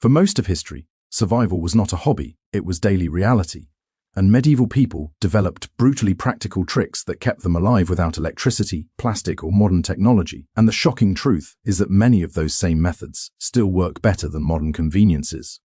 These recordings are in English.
For most of history, survival was not a hobby, it was daily reality. And medieval people developed brutally practical tricks that kept them alive without electricity, plastic, or modern technology. And the shocking truth is that many of those same methods still work better than modern conveniences.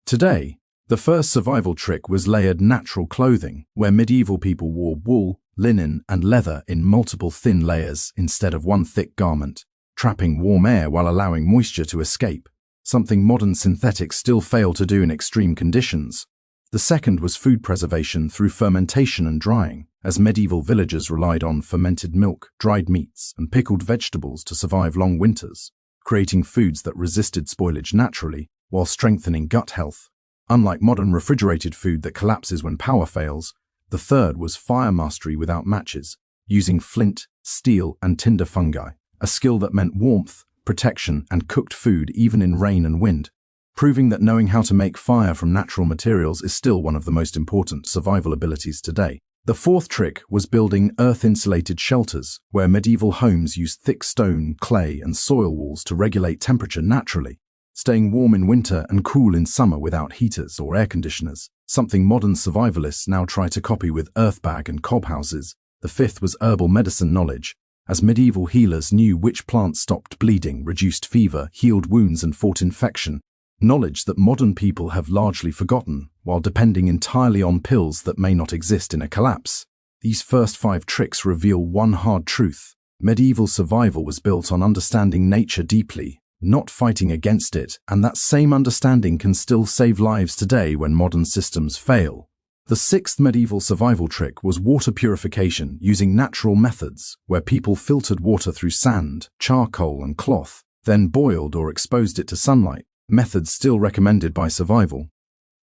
Today, the first survival trick was layered natural clothing, where medieval people wore wool, linen, and leather in multiple thin layers instead of one thick garment, trapping warm air while allowing moisture to escape, something modern synthetics still fail to do in extreme conditions. The second was food preservation through fermentation and drying, as medieval villagers relied on fermented milk, dried meats, and pickled vegetables to survive long winters, creating foods that resisted spoilage naturally while strengthening gut health. Unlike modern refrigerated food that collapses when power fails, the third was fire mastery without matches, using flint, steel, and tinder fungi, a skill that meant warmth, protection, and cooked food even in rain and wind, proving that knowing how to make fire from natural materials is still one of the most important survival abilities today. The fourth trick was building earth-insulated shelters, where medieval homes used thick stone, clay, and soil walls to regulate temperature naturally, staying warm in winter and cool in summer without heaters or air conditioners, something modern survivalists now try to copy with earthbag and cob houses. The fifth was herbal medicine knowledge, as medieval healers knew which plants stopped bleeding, reduced fever, healed wounds, and fought infection, knowledge that modern people have largely forgotten, while depending entirely on pills that may not exist in a collapse. These first 5 tricks reveal one hard truth: medieval survival was built on understanding nature deeply, not fighting against it, and that same understanding can still save lives today when modern systems fail. The sixth medieval survival trick was water purification using natural methods, where people filtered water through sand, charcoal, and cloth, then boiled or exposed it to sunlight, methods still recommended by survival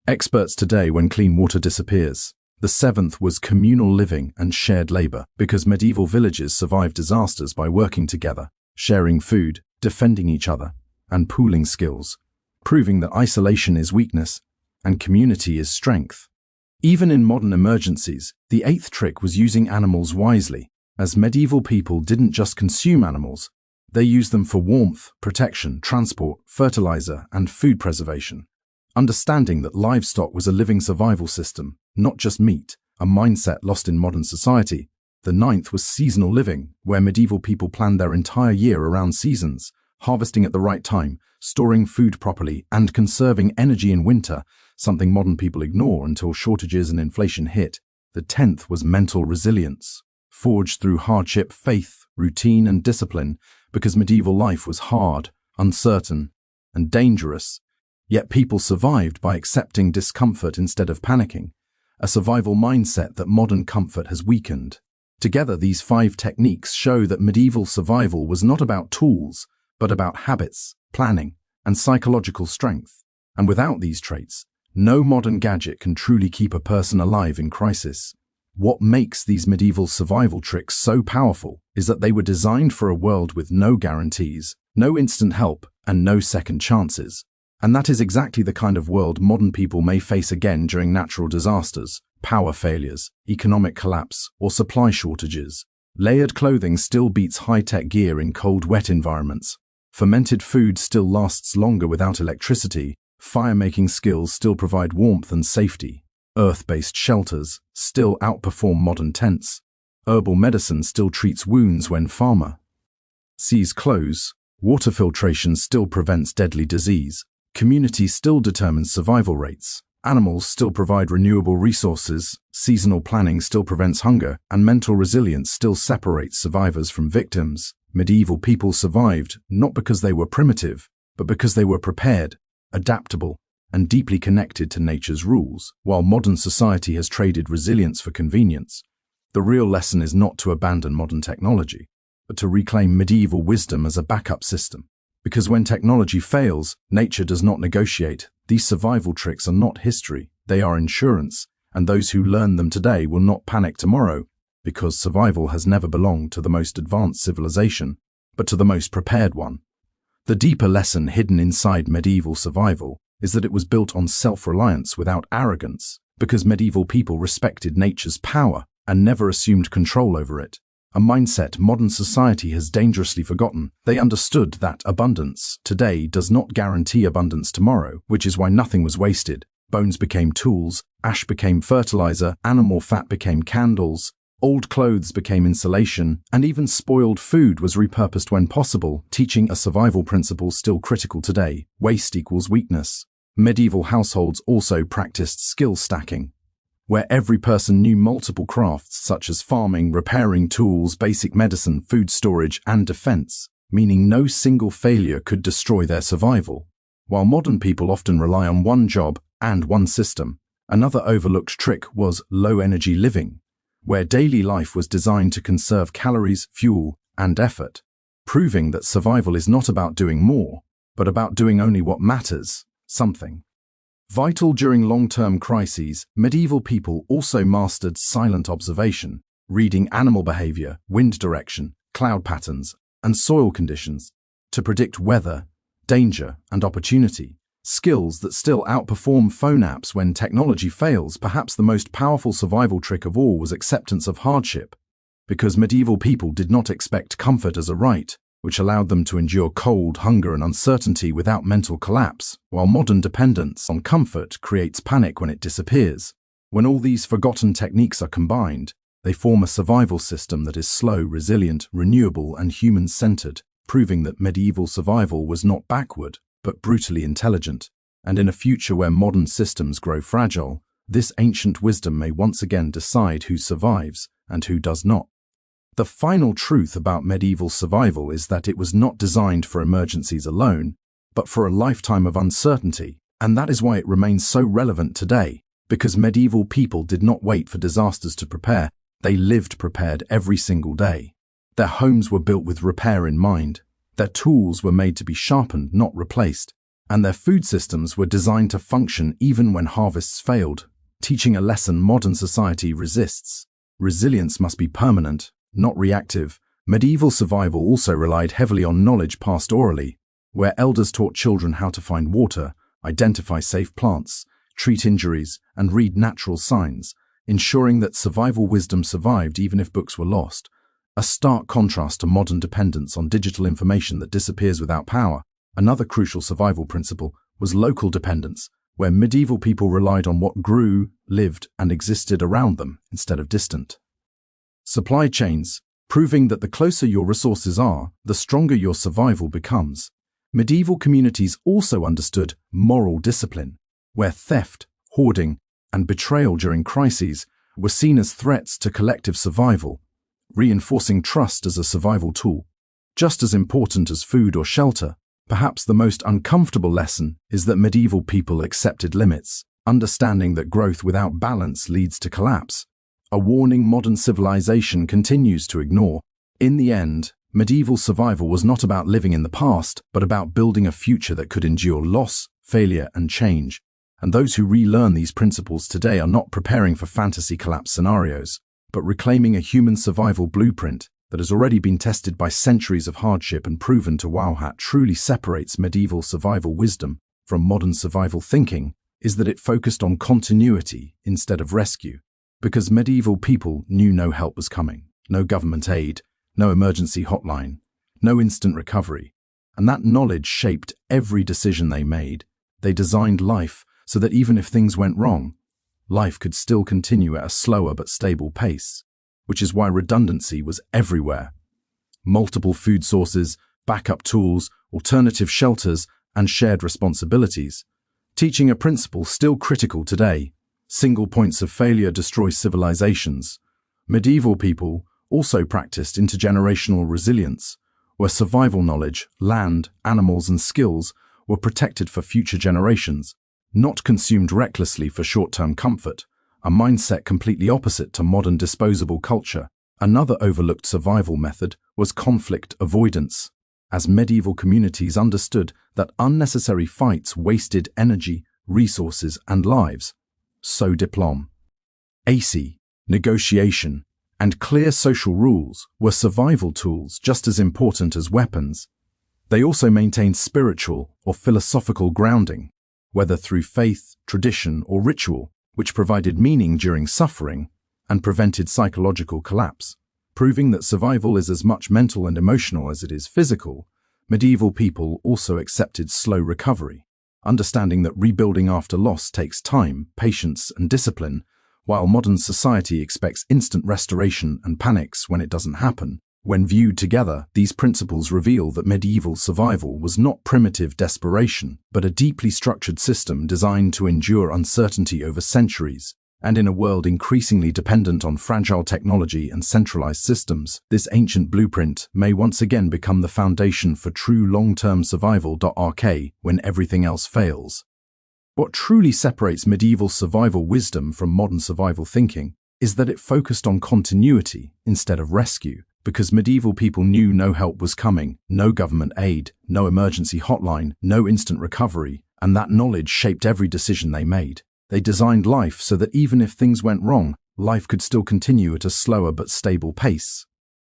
experts today when clean water disappears. The seventh was communal living and shared labor, because medieval villages survived disasters by working together, sharing food, defending each other, and pooling skills, proving that isolation is weakness and community is strength. Even in modern emergencies, the eighth trick was using animals wisely, as medieval people didn't just consume animals, they used them for warmth, protection, transport, fertilizer, and food preservation. Understanding that livestock was a living survival system, not just meat, a mindset lost in modern society. The ninth was seasonal living, where medieval people planned their entire year around seasons, harvesting at the right time, storing food properly, and conserving energy in winter, something modern people ignore until shortages and inflation hit. The 10th was mental resilience, forged through hardship, faith, routine, and discipline, because medieval life was hard, uncertain, and dangerous. Yet people survived by accepting discomfort instead of panicking, a survival mindset that modern comfort has weakened. Together, these 5 techniques show that medieval survival was not about tools, but about habits, planning, and psychological strength. And without these traits, no modern gadget can truly keep a person alive in crisis. What makes these medieval survival tricks so powerful is that they were designed for a world with no guarantees, no instant help, and no second chances. And that is exactly the kind of world modern people may face again during natural disasters, power failures, economic collapse, or supply shortages. Layered clothing still beats high-tech gear in cold, wet environments. Fermented food still lasts longer without electricity. Fire-making skills still provide warmth and safety. Earth-based shelters still outperform modern tents. Herbal medicine still treats wounds when farmer sees clothes. Water filtration still prevents deadly disease. Community still determines survival rates. Animals still provide renewable resources. Seasonal planning still prevents hunger. And mental resilience still separates survivors from victims. Medieval people survived not because they were primitive, but because they were prepared, adaptable, and deeply connected to nature's rules. While modern society has traded resilience for convenience, the real lesson is not to abandon modern technology, but to reclaim medieval wisdom as a backup system. Because when technology fails, nature does not negotiate. These survival tricks are not history, they are insurance, and those who learn them today will not panic tomorrow, because survival has never belonged to the most advanced civilization, but to the most prepared one. The deeper lesson hidden inside medieval survival is that it was built on self-reliance without arrogance, because medieval people respected nature's power and never assumed control over it. a mindset modern society has dangerously forgotten. They understood that abundance today does not guarantee abundance tomorrow, which is why nothing was wasted. Bones became tools, ash became fertilizer, animal fat became candles, old clothes became insulation, and even spoiled food was repurposed when possible, teaching a survival principle still critical today: waste equals weakness. Medieval households also practiced skill stacking, where every person knew multiple crafts such as farming, repairing tools, basic medicine, food storage, and defense, meaning no single failure could destroy their survival. While modern people often rely on one job and one system, another overlooked trick was low-energy living, where daily life was designed to conserve calories, fuel, and effort, proving that survival is not about doing more, but about doing only what matters, something. Vital during long-term crises, medieval people also mastered silent observation, reading animal behavior, wind direction, cloud patterns, and soil conditions to predict weather, danger, and opportunity. Skills that still outperform phone apps when technology fails. Perhaps the most powerful survival trick of all was acceptance of hardship, because medieval people did not expect comfort as a right, which allowed them to endure cold, hunger, and uncertainty without mental collapse, while modern dependence on comfort creates panic when it disappears. When all these forgotten techniques are combined, they form a survival system that is slow, resilient, renewable, and human-centered, proving that medieval survival was not backward, but brutally intelligent. And in a future where modern systems grow fragile, this ancient wisdom may once again decide who survives and who does not. The final truth about medieval survival is that it was not designed for emergencies alone, but for a lifetime of uncertainty, and that is why it remains so relevant today, because medieval people did not wait for disasters to prepare, they lived prepared every single day. Their homes were built with repair in mind, their tools were made to be sharpened, not replaced, and their food systems were designed to function even when harvests failed, teaching a lesson modern society resists. Resilience must be permanent, not reactive. Medieval survival also relied heavily on knowledge passed orally, where elders taught children how to find water, identify safe plants, treat injuries, and read natural signs, ensuring that survival wisdom survived even if books were lost. A stark contrast to modern dependence on digital information that disappears without power. Another crucial survival principle was local dependence, where medieval people relied on what grew, lived, and existed around them instead of distant. Supply chains, proving that the closer your resources are, the stronger your survival becomes. Medieval communities also understood moral discipline, where theft, hoarding, and betrayal during crises were seen as threats to collective survival, reinforcing trust as a survival tool. Just as important as food or shelter, perhaps the most uncomfortable lesson is that medieval people accepted limits, understanding that growth without balance leads to collapse, a warning modern civilization continues to ignore. In the end, medieval survival was not about living in the past, but about building a future that could endure loss, failure, and change. And those who relearn these principles today are not preparing for fantasy collapse scenarios, but reclaiming a human survival blueprint that has already been tested by centuries of hardship and proven to wow. What truly separates medieval survival wisdom from modern survival thinking is that it focused on continuity instead of rescue, because medieval people knew no help was coming, no government aid, no emergency hotline, no instant recovery, and that knowledge shaped every decision they made. They designed life so that even if things went wrong, life could still continue at a slower but stable pace, which is why redundancy was everywhere. Multiple food sources, backup tools, alternative shelters, and shared responsibilities, teaching a principle still critical today. Single points of failure destroy civilizations. Medieval people also practiced intergenerational resilience, where survival knowledge, land, animals, and skills were protected for future generations, not consumed recklessly for short-term comfort, a mindset completely opposite to modern disposable culture. Another overlooked survival method was conflict avoidance, as medieval communities understood that unnecessary fights wasted energy, resources, and lives. So diplomacy, negotiation, and clear social rules were survival tools just as important as weapons. They also maintained spiritual or philosophical grounding, whether through faith, tradition, or ritual, which provided meaning during suffering and prevented psychological collapse. Proving that survival is as much mental and emotional as it is physical, medieval people also accepted slow recovery, understanding that rebuilding after loss takes time, patience, and discipline, while modern society expects instant restoration and panics when it doesn't happen. When viewed together, these principles reveal that medieval survival was not primitive desperation, but a deeply structured system designed to endure uncertainty over centuries. And in a world increasingly dependent on fragile technology and centralized systems, this ancient blueprint may once again become the foundation for true long-term survival. When everything else fails. What truly separates medieval survival wisdom from modern survival thinking is that it focused on continuity instead of rescue, because medieval people knew no help was coming, no government aid, no emergency hotline, no instant recovery, and that knowledge shaped every decision they made. They designed life so that even if things went wrong, life could still continue at a slower but stable pace.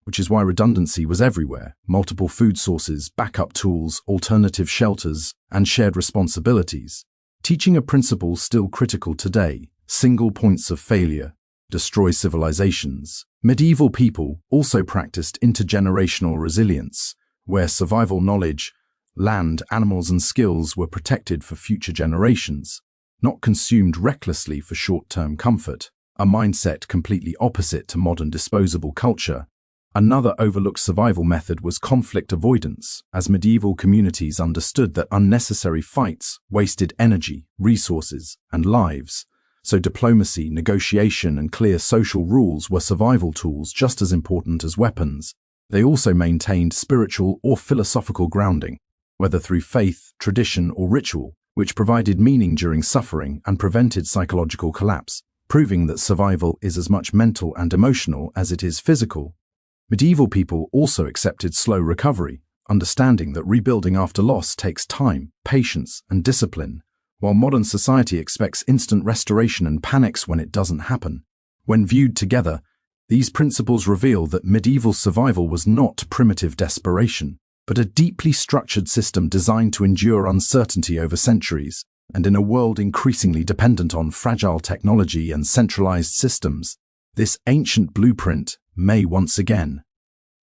Which is why redundancy was everywhere: multiple food sources, backup tools, alternative shelters, and shared responsibilities. Teaching a principle still critical today: single points of failure destroy civilizations. Medieval people also practiced intergenerational resilience, where survival knowledge, land, animals, and skills were protected for future generations, not consumed recklessly for short-term comfort, a mindset completely opposite to modern disposable culture. Another overlooked survival method was conflict avoidance, as medieval communities understood that unnecessary fights wasted energy, resources, and lives. So diplomacy, negotiation, and clear social rules were survival tools just as important as weapons. They also maintained spiritual or philosophical grounding, whether through faith, tradition, or ritual, which provided meaning during suffering and prevented psychological collapse, proving that survival is as much mental and emotional as it is physical. Medieval people also accepted slow recovery, understanding that rebuilding after loss takes time, patience, and discipline, while modern society expects instant restoration and panics when it doesn't happen. When viewed together, these principles reveal that medieval survival was not primitive desperation, but a deeply structured system designed to endure uncertainty over centuries. And in a world increasingly dependent on fragile technology and centralized systems, this ancient blueprint may once again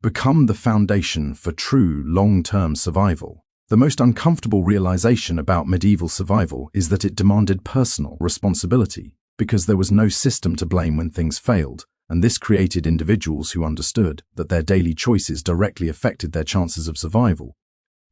become the foundation for true long-term survival. The most uncomfortable realization about medieval survival is that it demanded personal responsibility, because there was no system to blame when things failed, and this created individuals who understood that their daily choices directly affected their chances of survival.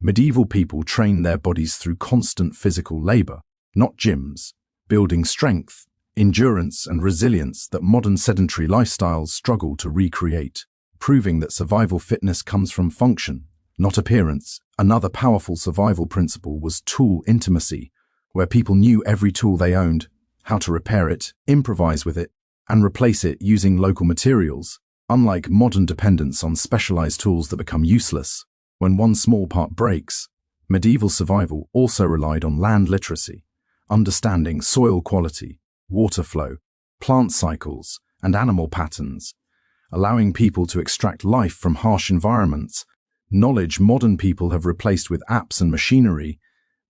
Medieval people trained their bodies through constant physical labor, not gyms, building strength, endurance, and resilience that modern sedentary lifestyles struggle to recreate, proving that survival fitness comes from function, not appearance. Another powerful survival principle was tool intimacy, where people knew every tool they owned, how to repair it, improvise with it, and replace it using local materials, unlike modern dependence on specialized tools that become useless when one small part breaks. Medieval survival also relied on land literacy, understanding soil quality, water flow, plant cycles, and animal patterns, allowing people to extract life from harsh environments, knowledge modern people have replaced with apps and machinery.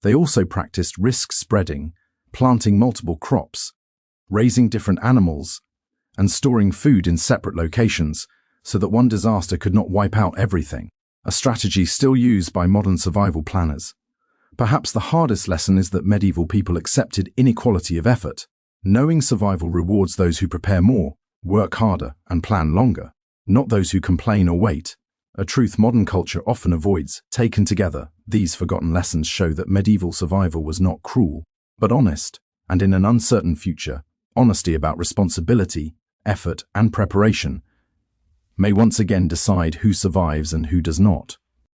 They also practiced risk spreading, planting multiple crops, raising different animals, and storing food in separate locations so that one disaster could not wipe out everything, a strategy still used by modern survival planners. Perhaps the hardest lesson is that medieval people accepted inequality of effort, knowing survival rewards those who prepare more, work harder, and plan longer, not those who complain or wait, a truth modern culture often avoids. Taken together, these forgotten lessons show that medieval survival was not cruel, but honest, and in an uncertain future, honesty about responsibility, effort, and preparation may once again decide who survives and who does not.